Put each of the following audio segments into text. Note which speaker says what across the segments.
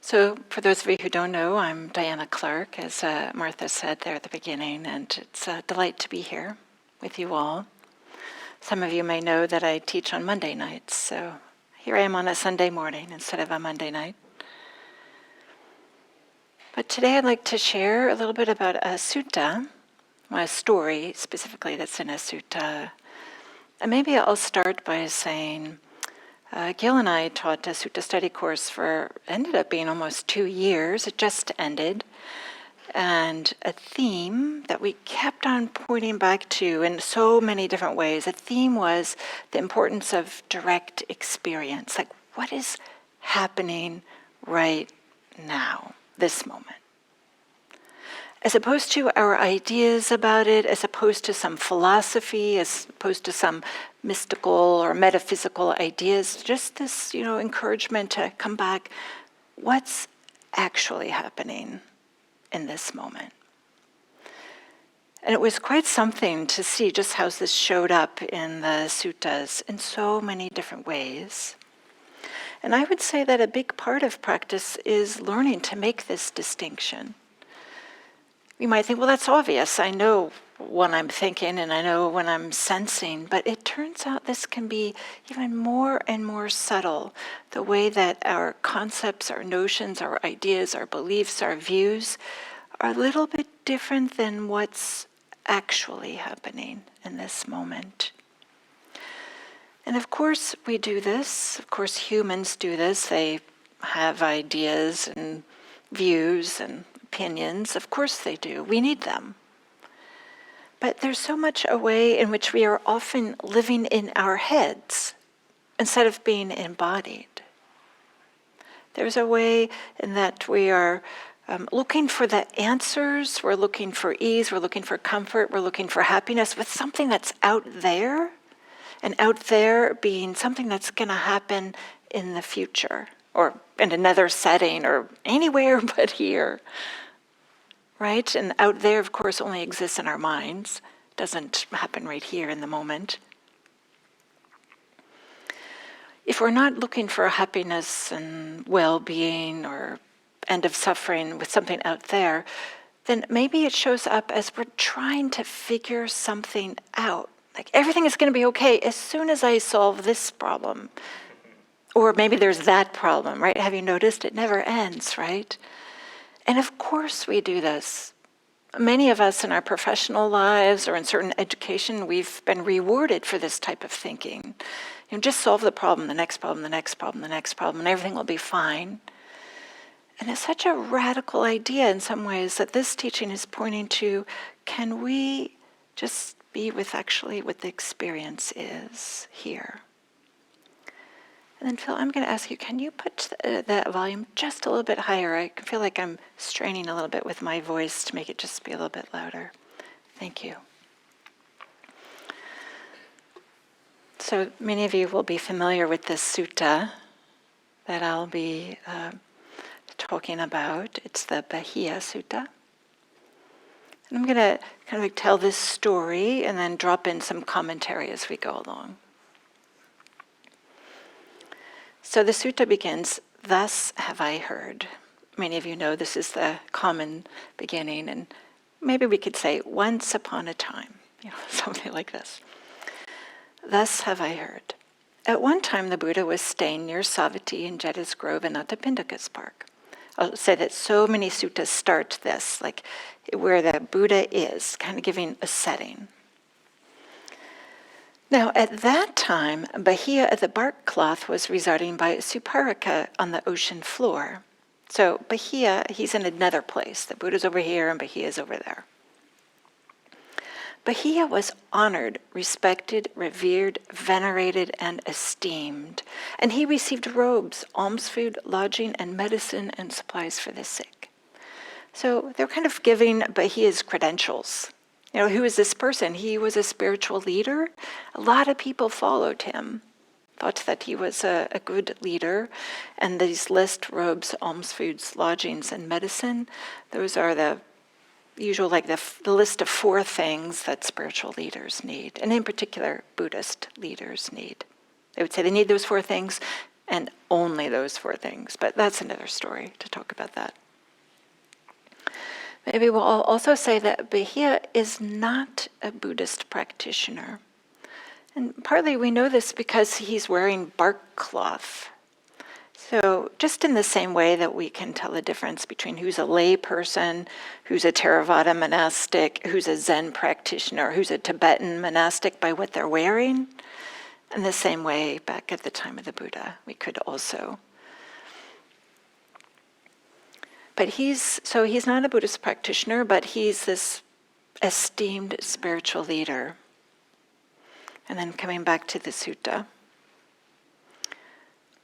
Speaker 1: So for those of you who don't know, I'm Diana Clark, as Martha said there at the beginning, and it's a delight to be here with you all. Some of you may know that I teach on Monday nights, so here I am on a Sunday morning instead of a Monday night. But today I'd like to share a little bit about a sutta, a story specifically that's in a sutta. And maybe I'll start by saying, Gil and I taught a sutta study course ended up being almost 2 years. It just ended. And a theme that we kept on pointing back to in so many different ways, a theme was the importance of direct experience. Like, what is happening right now, this moment? As opposed to our ideas about it, as opposed to some philosophy, as opposed to some mystical or metaphysical ideas, just this, encouragement to come back. What's actually happening in this moment? And it was quite something to see just how this showed up in the suttas in so many different ways. And I would say that a big part of practice is learning to make this distinction. You might think, well, that's obvious. I know when I'm thinking and I know when I'm sensing, but it turns out this can be even more and more subtle. The way that our concepts, our notions, our ideas, our beliefs, our views are a little bit different than what's actually happening in this moment. And of course we do this. Of course humans do this. They have ideas and views and opinions. Of course they do. We need them. But there's so much a way in which we are often living in our heads instead of being embodied. There's a way in that we are looking for the answers, we're looking for ease, we're looking for comfort, we're looking for happiness with something that's out there, and out there being something that's going to happen in the future, or in another setting, or anywhere but here. Right? And out there, of course, only exists in our minds. It doesn't happen right here in the moment. If we're not looking for happiness and well-being or end of suffering with something out there, then maybe it shows up as we're trying to figure something out. Like, everything is going to be okay as soon as I solve this problem. Or maybe there's that problem, right? Have you noticed? It never ends, right? And of course we do this. Many of us in our professional lives or in certain education, we've been rewarded for this type of thinking. Just solve the problem, the next problem, the next problem, the next problem, and everything will be fine. And it's such a radical idea in some ways that this teaching is pointing to, can we just be with actually what the experience is here? And then Phil, I'm going to ask you, can you put that volume just a little bit higher? I feel like I'm straining a little bit with my voice to make it just be a little bit louder. Thank you. So many of you will be familiar with this sutta that I'll be talking about. It's the Bahiya sutta. And I'm going to kind of tell this story and then drop in some commentary as we go along. So the sutta begins, "Thus have I heard." Many of you know this is the common beginning, and maybe we could say, "Once upon a time," something like this. "Thus have I heard. At one time the Buddha was staying near Savatthi in Jeta's Grove in Anathapindika's park." I'll say that so many suttas start this, like where the Buddha is, kind of giving a setting. Now, at that time, Bahiya of the bark cloth was residing by Suparika on the ocean floor. So Bahiya, he's in another place. The Buddha's over here and Bahiya's over there. Bahiya was honored, respected, revered, venerated, and esteemed. And he received robes, alms food, lodging, and medicine and supplies for the sick. So they're kind of giving Bahiya's credentials. Who is this person? He was a spiritual leader. A lot of people followed him, thought that he was a good leader. And these list robes, alms foods, lodgings, and medicine, those are the usual, like the list of 4 things that spiritual leaders need, and in particular, Buddhist leaders need. They would say they need those 4 things. and only those 4 things. But that's another story to talk about that. Maybe we'll also say that Bahiya is not a Buddhist practitioner. And partly we know this because he's wearing bark cloth. So just in the same way that we can tell the difference between who's a lay person, who's a Theravada monastic, who's a Zen practitioner, who's a Tibetan monastic by what they're wearing, in the same way back at the time of the Buddha, we could also. But he's not a Buddhist practitioner, but he's this esteemed spiritual leader. And then coming back to the sutta.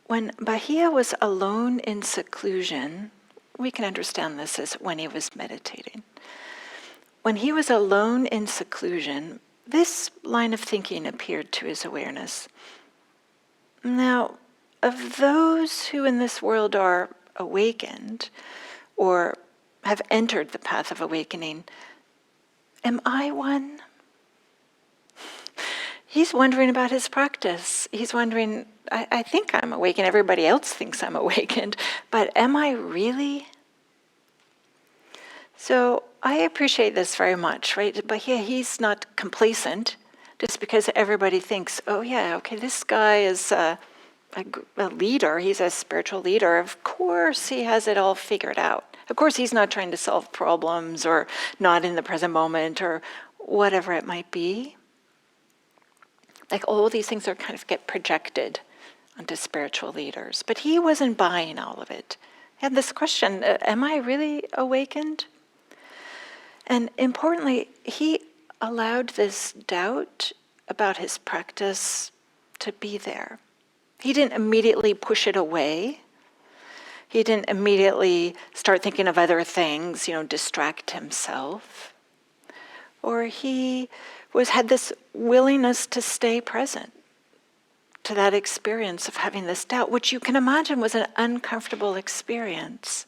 Speaker 1: When Bahiya was alone in seclusion, we can understand this as when he was meditating. When he was alone in seclusion, this line of thinking appeared to his awareness. Now, of those who in this world are awakened, or have entered the path of awakening, am I one? He's wondering about his practice. He's wondering, I think I'm awakened, everybody else thinks I'm awakened, but am I really? So I appreciate this very much, right? But yeah, he's not complacent just because everybody thinks, oh yeah, okay, this guy is a leader, he's a spiritual leader. Of course he has it all figured out. Of course he's not trying to solve problems or not in the present moment or whatever it might be. Like all these things are kind of get projected onto spiritual leaders. But he wasn't buying all of it. He had this question, am I really awakened? And importantly, he allowed this doubt about his practice to be there. He didn't immediately push it away. He didn't immediately start thinking of other things, distract himself. Or he had this willingness to stay present to that experience of having this doubt, which you can imagine was an uncomfortable experience.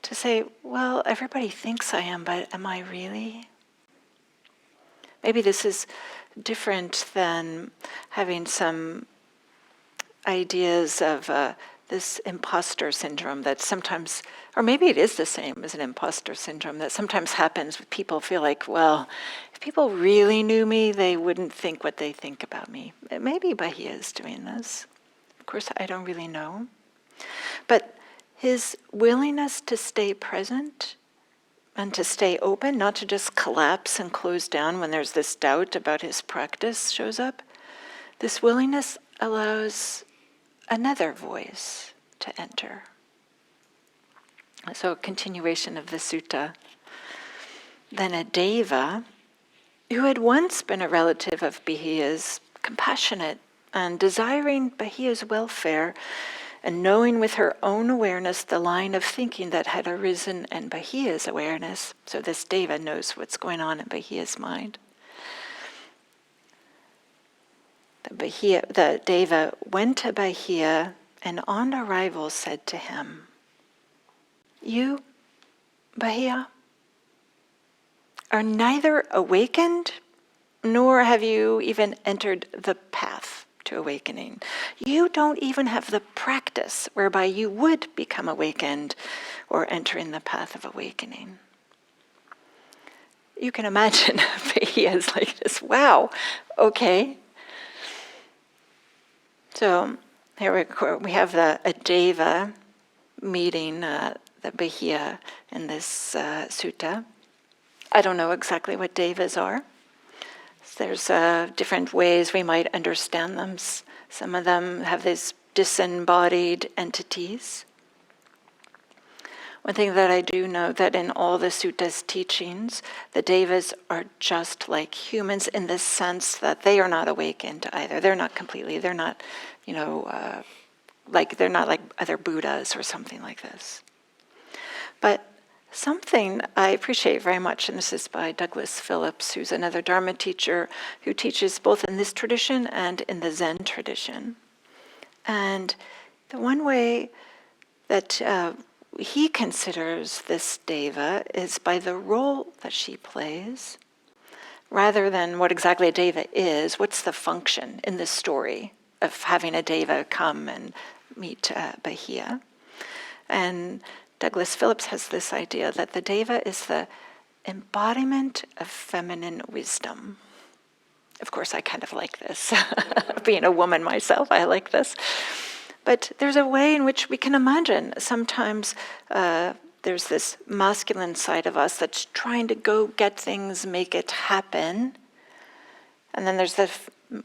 Speaker 1: To say, well, everybody thinks I am, but am I really? Maybe this is different than having some ideas of this imposter syndrome that sometimes, or maybe it is the same as an imposter syndrome that sometimes happens with people feel like, well, if people really knew me, they wouldn't think what they think about me. Maybe Bahiya is doing this. Of course, I don't really know. But his willingness to stay present and to stay open, not to just collapse and close down when there's this doubt about his practice shows up, this willingness allows another voice to enter. So, continuation of the sutta. Then a Deva, who had once been a relative of Bahiya's, compassionate and desiring Bahiya's welfare, and knowing with her own awareness the line of thinking that had arisen in Bahiya's awareness, so this Deva knows what's going on in Bahiya's mind. The Deva went to Bahiya and on arrival said to him, "You, Bahiya, are neither awakened nor have you even entered the path to awakening. You don't even have the practice whereby you would become awakened or entering the path of awakening." You can imagine Bahiya is like this, wow, okay. So here we have a Deva meeting the Bahiya in this sutta. I don't know exactly what Devas are. There's different ways we might understand them. Some of them have these disembodied entities. One thing that I do know that in all the sutta's teachings, the Devas are just like humans in the sense that they are not awakened either. They're not completely, they're not, they're not like other Buddhas or something like this. But something I appreciate very much, and this is by Douglas Phillips, who's another Dharma teacher who teaches both in this tradition and in the Zen tradition. And the one way that he considers this Deva is by the role that she plays, rather than what exactly a Deva is, what's the function in this story of having a Deva come and meet Bahiya. And Douglas Phillips has this idea that the Deva is the embodiment of feminine wisdom. Of course, I kind of like this. Being a woman myself, I like this. But there's a way in which we can imagine sometimes there's this masculine side of us that's trying to go get things, make it happen. And then there's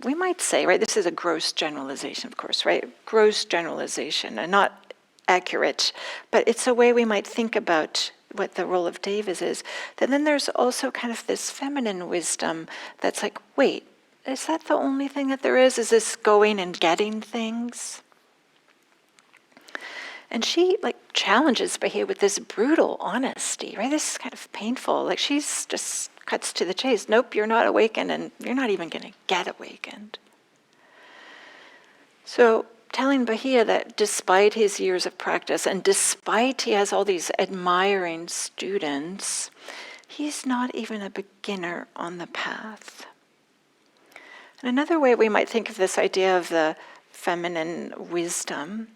Speaker 1: we might say, right, this is a gross generalization, of course, right? Gross generalization and not accurate, but it's a way we might think about what the role of Devas is. Then there's also kind of this feminine wisdom that's like, wait, is that the only thing that there is? Is this going and getting things? And she challenges Bahiya with this brutal honesty, right? This is kind of painful. Like she's just cuts to the chase. Nope, you're not awakened, and you're not even going to get awakened. So telling Bahiya that despite his years of practice, and despite he has all these admiring students, he's not even a beginner on the path. And another way we might think of this idea of the feminine wisdom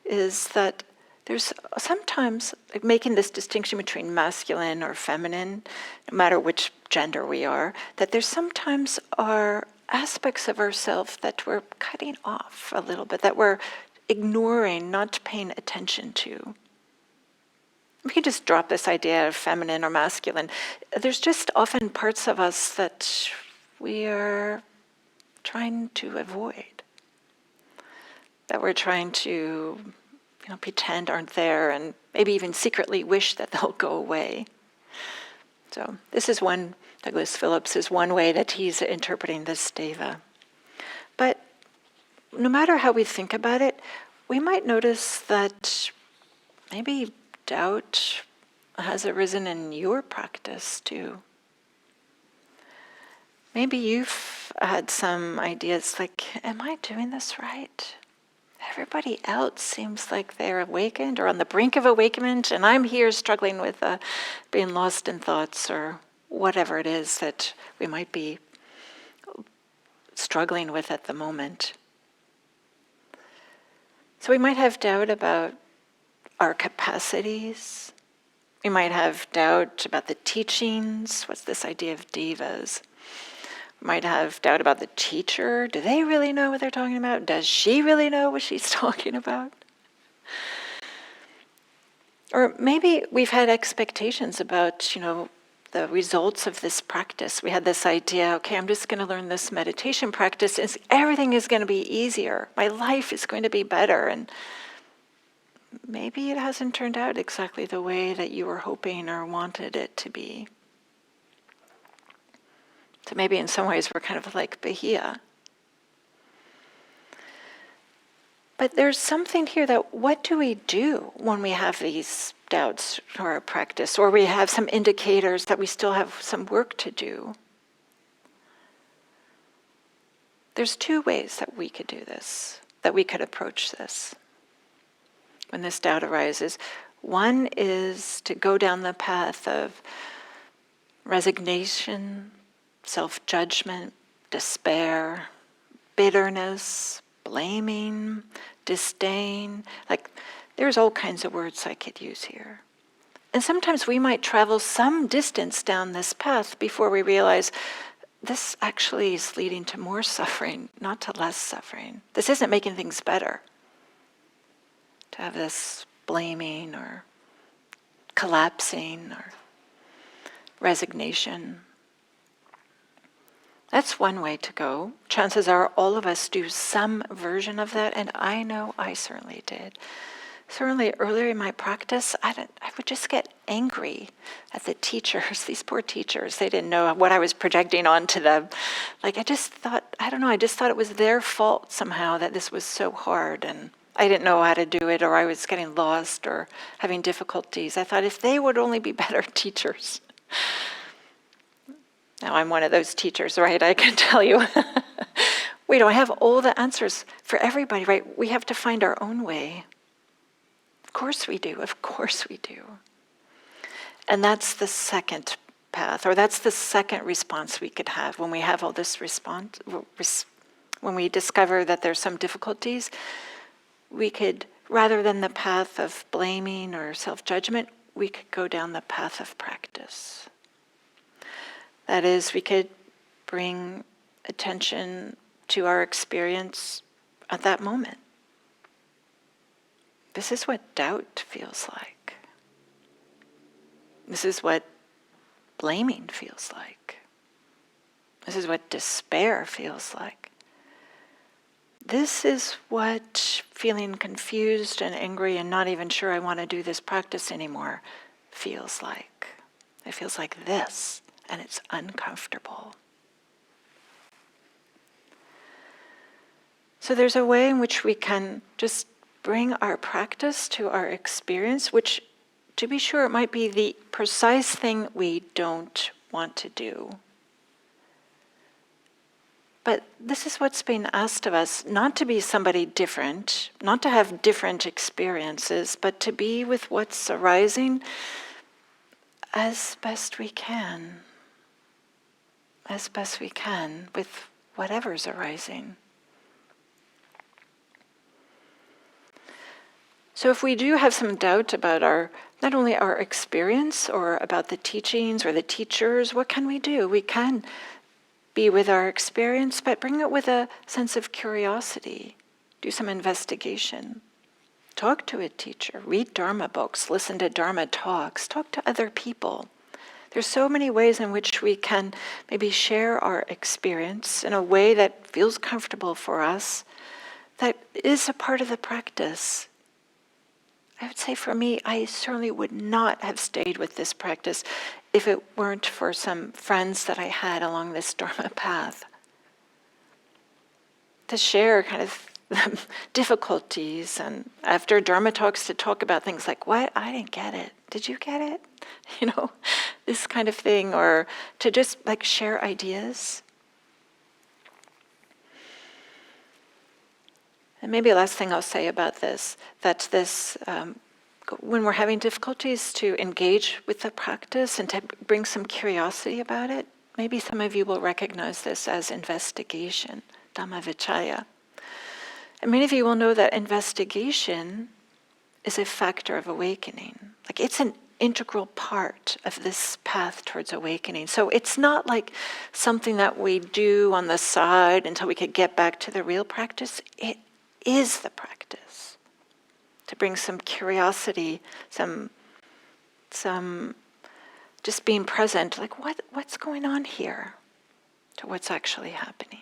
Speaker 1: is that there's sometimes making this distinction between masculine or feminine, no matter which gender we are, that there's sometimes are aspects of ourselves that we're cutting off a little bit, that we're ignoring, not paying attention to. We can just drop this idea of feminine or masculine. There's just often parts of us that we are trying to avoid, that we're trying to pretend aren't there, and maybe even secretly wish that they'll go away. So this is Douglas Phillips is one way that he's interpreting this Deva. But no matter how we think about it, we might notice that maybe doubt has arisen in your practice too. Maybe you've had some ideas like, am I doing this right? Everybody else seems like they're awakened or on the brink of awakenment, and I'm here struggling with being lost in thoughts or whatever it is that we might be struggling with at the moment. So we might have doubt about our capacities. We might have doubt about the teachings. What's this idea of devas? Might have doubt about the teacher. Do they really know what they're talking about? Does she really know what she's talking about? Or maybe we've had expectations about, the results of this practice. We had this idea, okay, I'm just going to learn this meditation practice, and everything is going to be easier. My life is going to be better. And maybe it hasn't turned out exactly the way that you were hoping or wanted it to be. So maybe in some ways we're kind of like Bahiya. But there's something here that what do we do when we have these doubts or our practice, or we have some indicators that we still have some work to do? There's two ways that we could do this, that we could approach this when this doubt arises. One is to go down the path of resignation, self-judgment, despair, bitterness, blaming, disdain. There's all kinds of words I could use here. And sometimes we might travel some distance down this path before we realize this actually is leading to more suffering, not to less suffering. This isn't making things better. To have this blaming or collapsing or resignation. That's one way to go. Chances are all of us do some version of that, and I know I certainly did. Certainly earlier in my practice, I would just get angry at the teachers, these poor teachers. They didn't know what I was projecting onto them. I just thought it was their fault somehow that this was so hard, and I didn't know how to do it, or I was getting lost or having difficulties. I thought if they would only be better teachers. Now I'm one of those teachers, right? I can tell you. We don't have all the answers for everybody, right? We have to find our own way. Of course we do. Of course we do. And that's the second path, or that's the second response we could have when we have all this When we discover that there's some difficulties, we could, rather than the path of blaming or self-judgment, we could go down the path of practice. That is, we could bring attention to our experience at that moment. This is what doubt feels like. This is what blaming feels like. This is what despair feels like. This is what feeling confused and angry and not even sure I want to do this practice anymore feels like. It feels like this, and it's uncomfortable. So there's a way in which we can just bring our practice to our experience, which, to be sure, it might be the precise thing we don't want to do. But this is what's being asked of us, not to be somebody different, not to have different experiences, but to be with what's arising as best we can. As best we can with whatever's arising. So if we do have some doubt about not only our experience or about the teachings or the teachers, what can we do? We can be with our experience, but bring it with a sense of curiosity. Do some investigation. Talk to a teacher. Read Dharma books. Listen to Dharma talks. Talk to other people. There's so many ways in which we can maybe share our experience in a way that feels comfortable for us, that is a part of the practice. I would say for me, I certainly would not have stayed with this practice if it weren't for some friends that I had along this Dharma path. To share kind of the difficulties, and after Dharma talks to talk about things like, what? I didn't get it. Did you get it? This kind of thing, or to just share ideas. And maybe the last thing I'll say about this, that this, when we're having difficulties, to engage with the practice and to bring some curiosity about it. Maybe some of you will recognize this as investigation, Dhammavichaya. And many of you will know that investigation is a factor of awakening. It's an integral part of this path towards awakening. So it's not like something that we do on the side until we could get back to the real practice. It is the practice. To bring some curiosity, some just being present, what's going on here, to what's actually happening.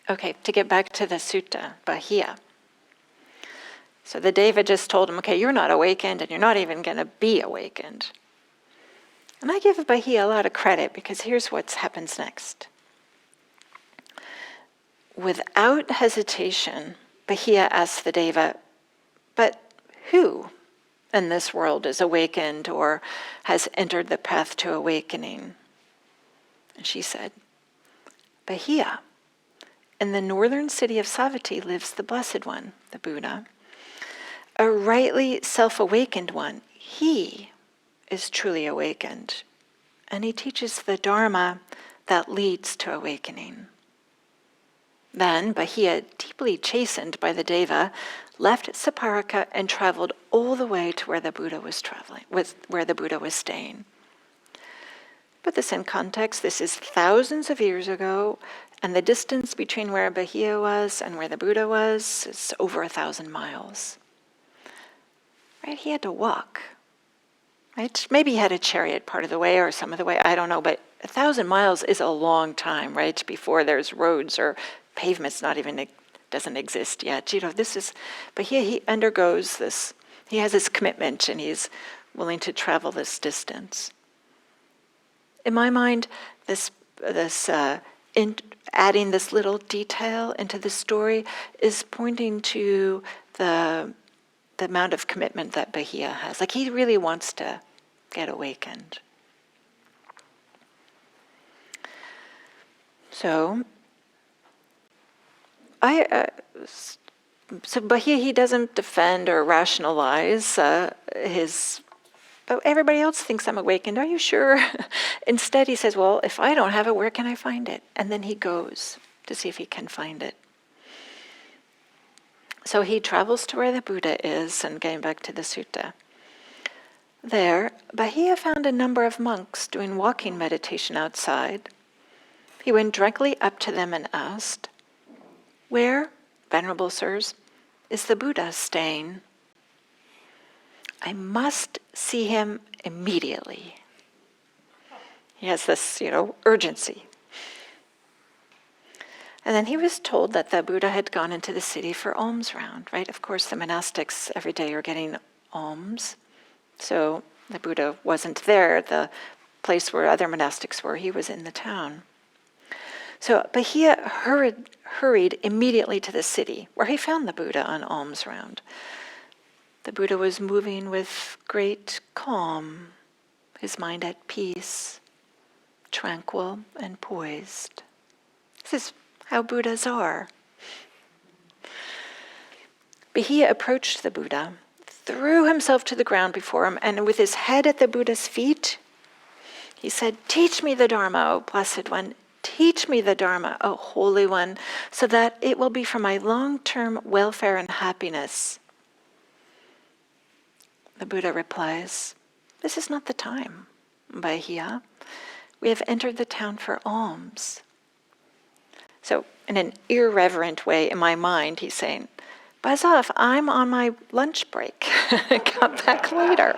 Speaker 1: Okay, to get back to the sutta, Bahiya. So the Deva just told him, okay, you're not awakened and you're not even going to be awakened. And I give Bahiya a lot of credit because here's what happens next. Without hesitation, Bahiya asks the Deva, but who in this world is awakened or has entered the path to awakening? And she said, Bahiya, in the northern city of Savatthi lives the Blessed One, the Buddha, a rightly self-awakened one. He is truly awakened, and he teaches the Dharma that leads to awakening. Then Bahiya, deeply chastened by the Deva, left Saparaka and traveled all the way to where the Buddha was staying. Put this in context, this is thousands of years ago, and the distance between where Bahiya was and where the Buddha was is over 1,000 miles. Right? He had to walk. Right? Maybe he had a chariot part of the way or some of the way, I don't know, but 1,000 miles is a long time, right? Before there's roads or pavements, doesn't exist yet. But he undergoes this, he has this commitment and he's willing to travel this distance. In my mind, adding this little detail into the story is pointing to the amount of commitment that Bahiya has. He really wants to get awakened. So Bahiya, he doesn't defend or rationalize his oh, everybody else thinks I'm awakened. Are you sure? Instead, he says, well, if I don't have it, where can I find it? And then he goes to see if he can find it. So he travels to where the Buddha is, and getting back to the sutta. There, Bahiya found a number of monks doing walking meditation outside. He went directly up to them and asked, where, Venerable Sirs, is the Buddha staying? I must see him immediately. He has this, urgency. And then he was told that the Buddha had gone into the city for alms round, right? Of course, the monastics every day are getting alms. So the Buddha wasn't there, the place where other monastics were. He was in the town. So Bahiya hurried immediately to the city, where he found the Buddha on alms round. The Buddha was moving with great calm, his mind at peace, tranquil and poised. This is how Buddhas are. Bahiya approached the Buddha, threw himself to the ground before him, and with his head at the Buddha's feet, he said, teach me the Dharma, O Blessed One. Teach me the Dharma, O Holy One, so that it will be for my long-term welfare and happiness. The Buddha replies, this is not the time, Bahiya. We have entered the town for alms. So in an irreverent way in my mind, he's saying, buzz off, I'm on my lunch break. Come back later.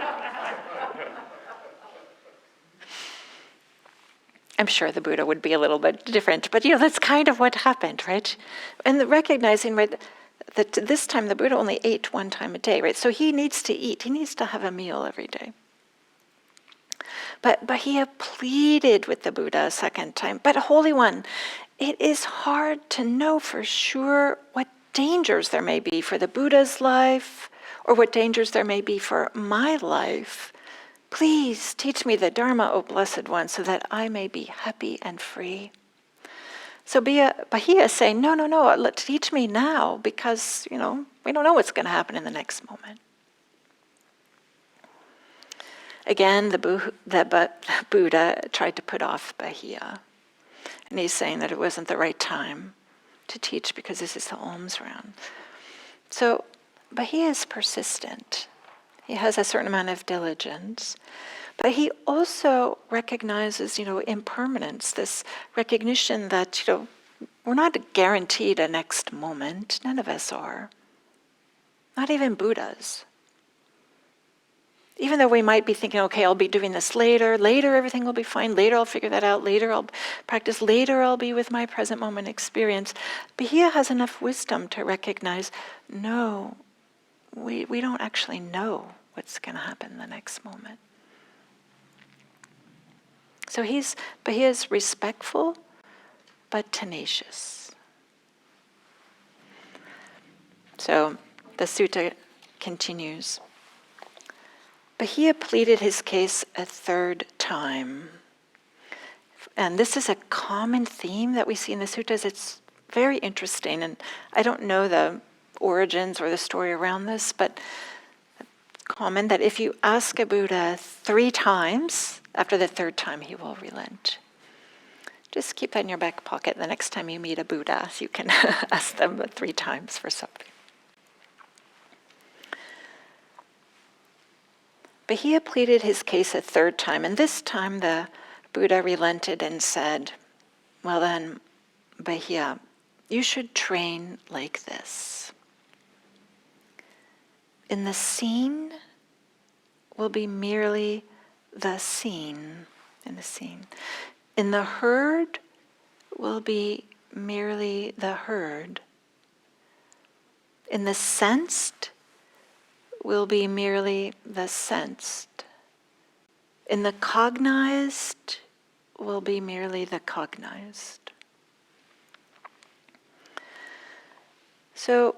Speaker 1: I'm sure the Buddha would be a little bit different, but that's kind of what happened, right? And recognizing, right, that this time the Buddha only ate one time a day, right? So he needs to eat. He needs to have a meal every day. But Bahiya pleaded with the Buddha a second time, but Holy One, it is hard to know for sure what dangers there may be for the Buddha's life, or what dangers there may be for my life. Please teach me the Dharma, O Blessed One, so that I may be happy and free. So Bahiya is saying, no, teach me now, because, we don't know what's going to happen in the next moment. Again, the Buddha tried to put off Bahiya. And he's saying that it wasn't the right time to teach because this is the alms round. So Bahiya is persistent. He has a certain amount of diligence. But he also recognizes, impermanence, this recognition that, we're not guaranteed a next moment. None of us are. Not even Buddhas. Even though we might be thinking, okay, I'll be doing this later everything will be fine, later I'll figure that out, later I'll practice, later I'll be with my present moment experience. Bahiya has enough wisdom to recognize, no, we don't actually know what's going to happen in the next moment. So Bahiya's respectful, but tenacious. So the sutta continues. Bahiya pleaded his case a third time. And this is a common theme that we see in the suttas. It's very interesting, and I don't know the origins or the story around this, but it's common that if you ask a Buddha 3 times, after the 3rd time he will relent. Just keep that in your back pocket. The next time you meet a Buddha, you can ask them 3 times for something. Bahiya pleaded his case a 3rd time, and this time the Buddha relented and said, well then, Bahiya, you should train like this. In the scene will be merely the scene, in the scene. In the herd will be merely the herd. In the sensed will be merely the sensed. In the cognized will be merely the cognized. So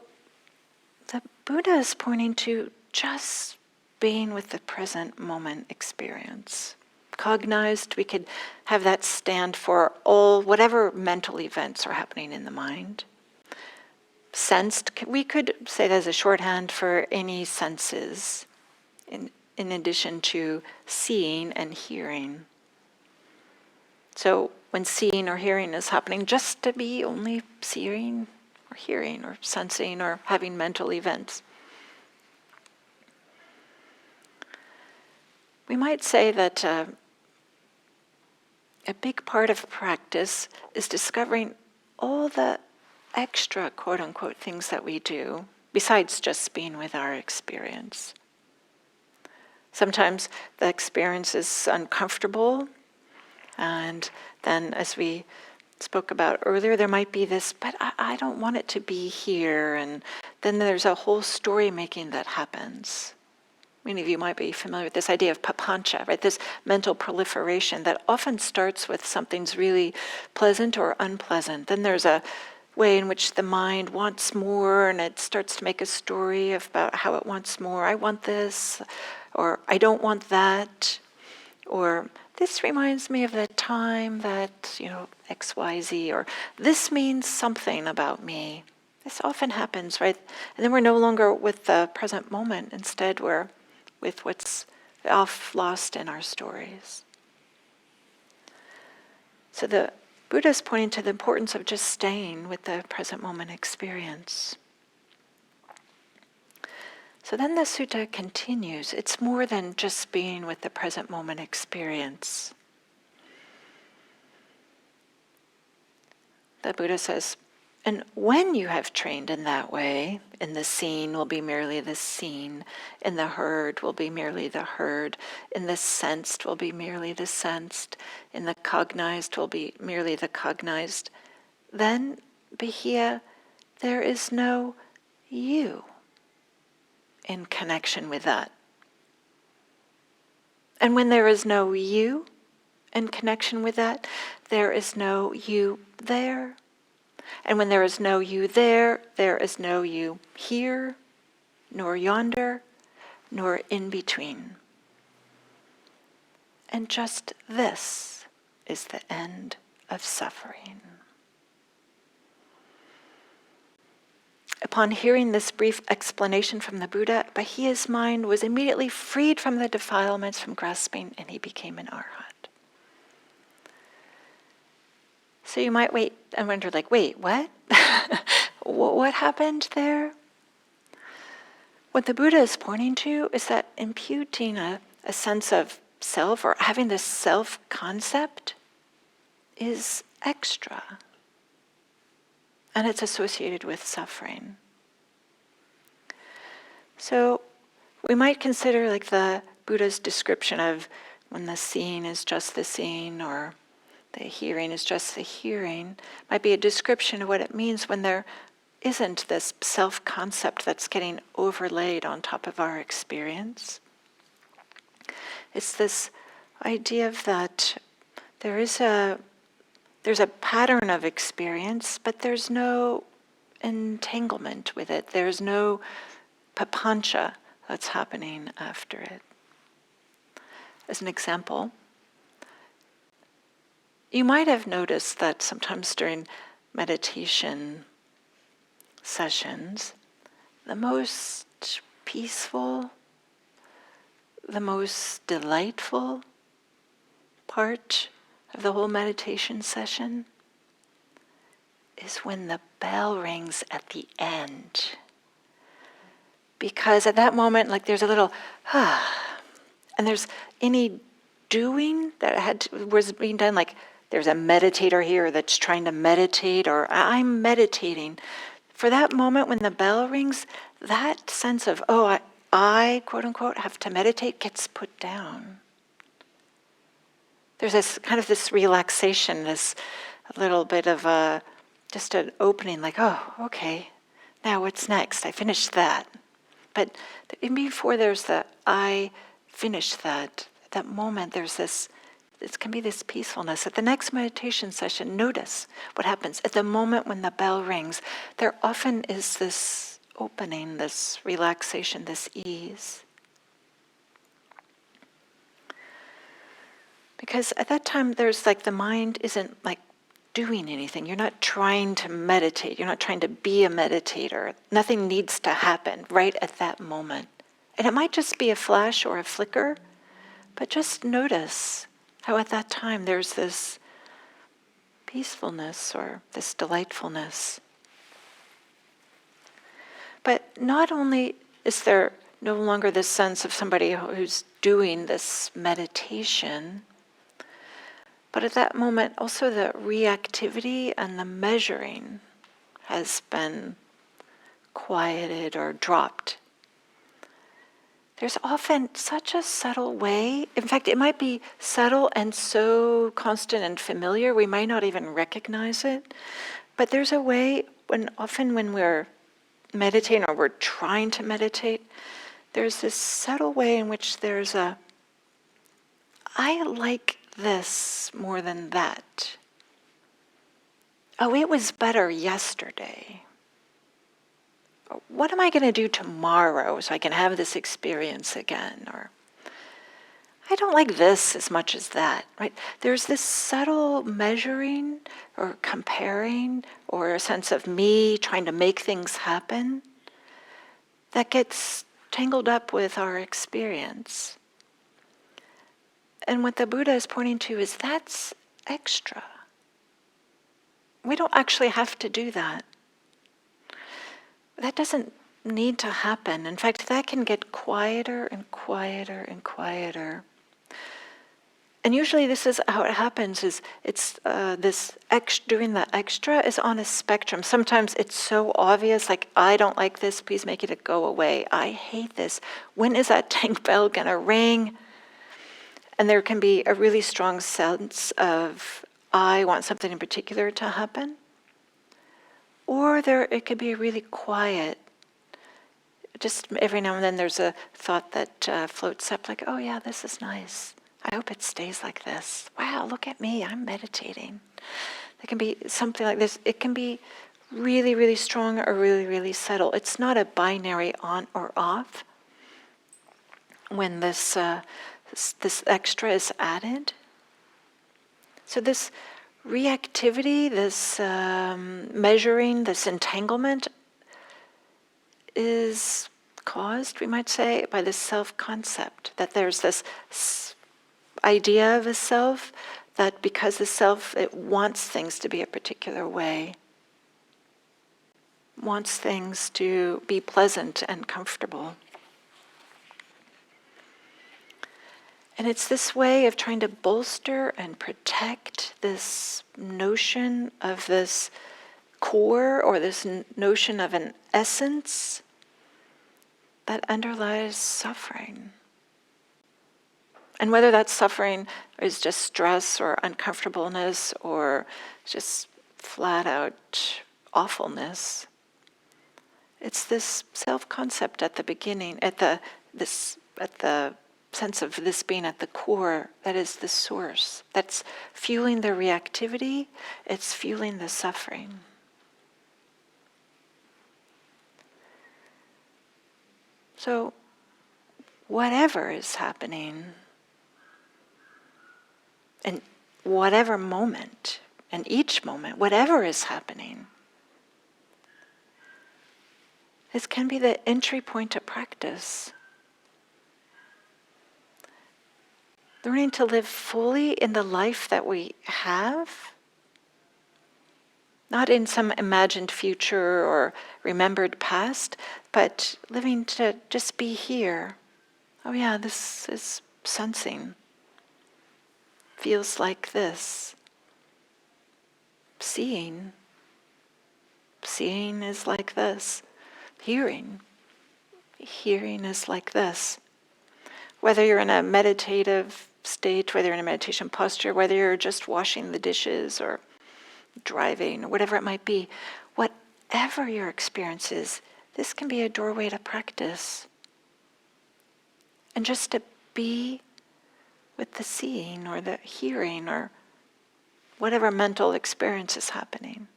Speaker 1: the Buddha is pointing to just being with the present moment experience. Cognized, we could have that stand for whatever mental events are happening in the mind. Sensed, we could say that as a shorthand for any senses, in addition to seeing and hearing. So when seeing or hearing is happening, just to be only seeing or hearing or sensing or having mental events. We might say that a big part of practice is discovering all the extra, quote-unquote, things that we do, besides just being with our experience. Sometimes the experience is uncomfortable, and then as we spoke about earlier, there might be this, but I don't want it to be here, and then there's a whole story making that happens. Many of you might be familiar with this idea of papancha, right? This mental proliferation that often starts with something's really pleasant or unpleasant. Then there's a way in which the mind wants more, and it starts to make a story about how it wants more. I want this, or I don't want that, or this reminds me of the time that, X, Y, Z, or this means something about me. This often happens, right? And then we're no longer with the present moment. Instead, we're with what's lost in our stories. So the Buddha is pointing to the importance of just staying with the present moment experience. So then the sutta continues. It's more than just being with the present moment experience. The Buddha says, and when you have trained in that way, in the seen will be merely the seen, in the heard will be merely the heard, in the sensed will be merely the sensed, in the cognized will be merely the cognized, then, Bahiya, there is no you in connection with that. And when there is no you in connection with that, there is no you there. And when there is no you there, there is no you here, nor yonder, nor in between. And just this is the end of suffering. Upon hearing this brief explanation from the Buddha, Bahiya's mind was immediately freed from the defilements from grasping, and he became an arhat. So you might wait and wonder, wait, what? What happened there? What the Buddha is pointing to is that imputing a sense of self, or having this self-concept, is extra. And it's associated with suffering. So we might consider the Buddha's description of when the seeing is just the seeing, or the hearing is just the hearing, might be a description of what it means when there isn't this self-concept that's getting overlaid on top of our experience. It's this idea of that there's a pattern of experience, but there's no entanglement with it. There's no papancha that's happening after it. As an example, you might have noticed that sometimes during meditation sessions, the most peaceful, the most delightful part of the whole meditation session is when the bell rings at the end. Because at that moment, there's a little, and there's any doing that was being done, there's a meditator here that's trying to meditate, or I'm meditating. For that moment when the bell rings, that sense of, I quote unquote, have to meditate gets put down. There's this kind of this relaxation, this little bit of just an opening, okay, now what's next? I finished that. But even before there's the I finished that, at that moment there's this, it can be this peacefulness. At the next meditation session, notice what happens. At the moment when the bell rings, there often is this opening, this relaxation, this ease. Because at that time, there's the mind isn't doing anything. You're not trying to meditate. You're not trying to be a meditator. Nothing needs to happen right at that moment. And it might just be a flash or a flicker, but just notice how at that time there's this peacefulness or this delightfulness. But not only is there no longer this sense of somebody who's doing this meditation, but at that moment also the reactivity and the measuring has been quieted or dropped. There's often such a subtle way, in fact, it might be subtle and so constant and familiar, we might not even recognize it, but there's a way often when we're meditating or we're trying to meditate, there's this subtle way in which there's I like this more than that. Oh, it was better yesterday. What am I going to do tomorrow so I can have this experience again? Or I don't like this as much as that, right? There's this subtle measuring or comparing or a sense of me trying to make things happen that gets tangled up with our experience. And what the Buddha is pointing to is that's extra. We don't actually have to do that. That doesn't need to happen. In fact, that can get quieter and quieter and quieter. And usually this is how it happens, is it's doing the extra is on a spectrum. Sometimes it's so obvious, like, I don't like this, please make it go away. I hate this. When is that tank bell going to ring? And there can be a really strong sense of, I want something in particular to happen. Or it could be really quiet. Just every now and then there's a thought that floats up like, oh yeah, this is nice. I hope it stays like this. Wow, look at me, I'm meditating. There can be something like this. It can be really, really strong or really, really subtle. It's not a binary on or off when this extra is added. So this reactivity, this measuring, this entanglement is caused, we might say, by this self-concept, that there's this idea of a self, that because the self, it wants things to be a particular way, wants things to be pleasant and comfortable. And it's this way of trying to bolster and protect this notion of this core or this notion of an essence that underlies suffering. And whether that suffering is just stress or uncomfortableness or just flat out awfulness, it's this self-concept at the beginning, at the sense of this being at the core, that is the source. That's fueling the reactivity, it's fueling the suffering. So, whatever is happening, in whatever moment, and each moment, whatever is happening, this can be the entry point to practice. Learning to live fully in the life that we have, not in some imagined future or remembered past, but living to just be here. Oh yeah, this is sensing. Feels like this. Seeing is like this. Hearing is like this. Whether you're in a meditative state, whether you're in a meditation posture, whether you're just washing the dishes or driving, or whatever it might be, whatever your experience is, this can be a doorway to practice. And just to be with the seeing or the hearing or whatever mental experience is happening.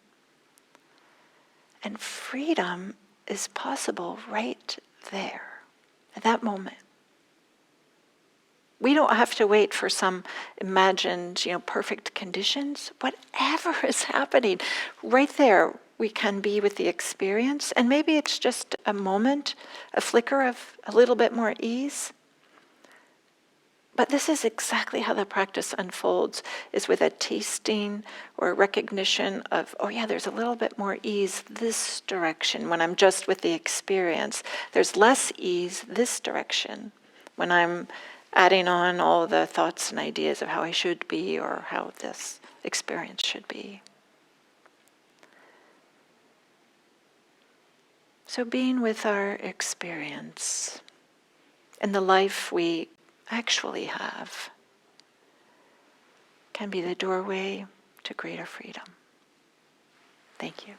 Speaker 1: And freedom is possible right there, at that moment. We don't have to wait for some imagined, perfect conditions. Whatever is happening, right there, we can be with the experience, and maybe it's just a moment, a flicker of a little bit more ease. But this is exactly how the practice unfolds, is with a tasting or a recognition of, oh yeah, there's a little bit more ease this direction when I'm just with the experience. There's less ease this direction when I'm adding on all the thoughts and ideas of how I should be or how this experience should be. So being with our experience and the life we actually have can be the doorway to greater freedom. Thank you.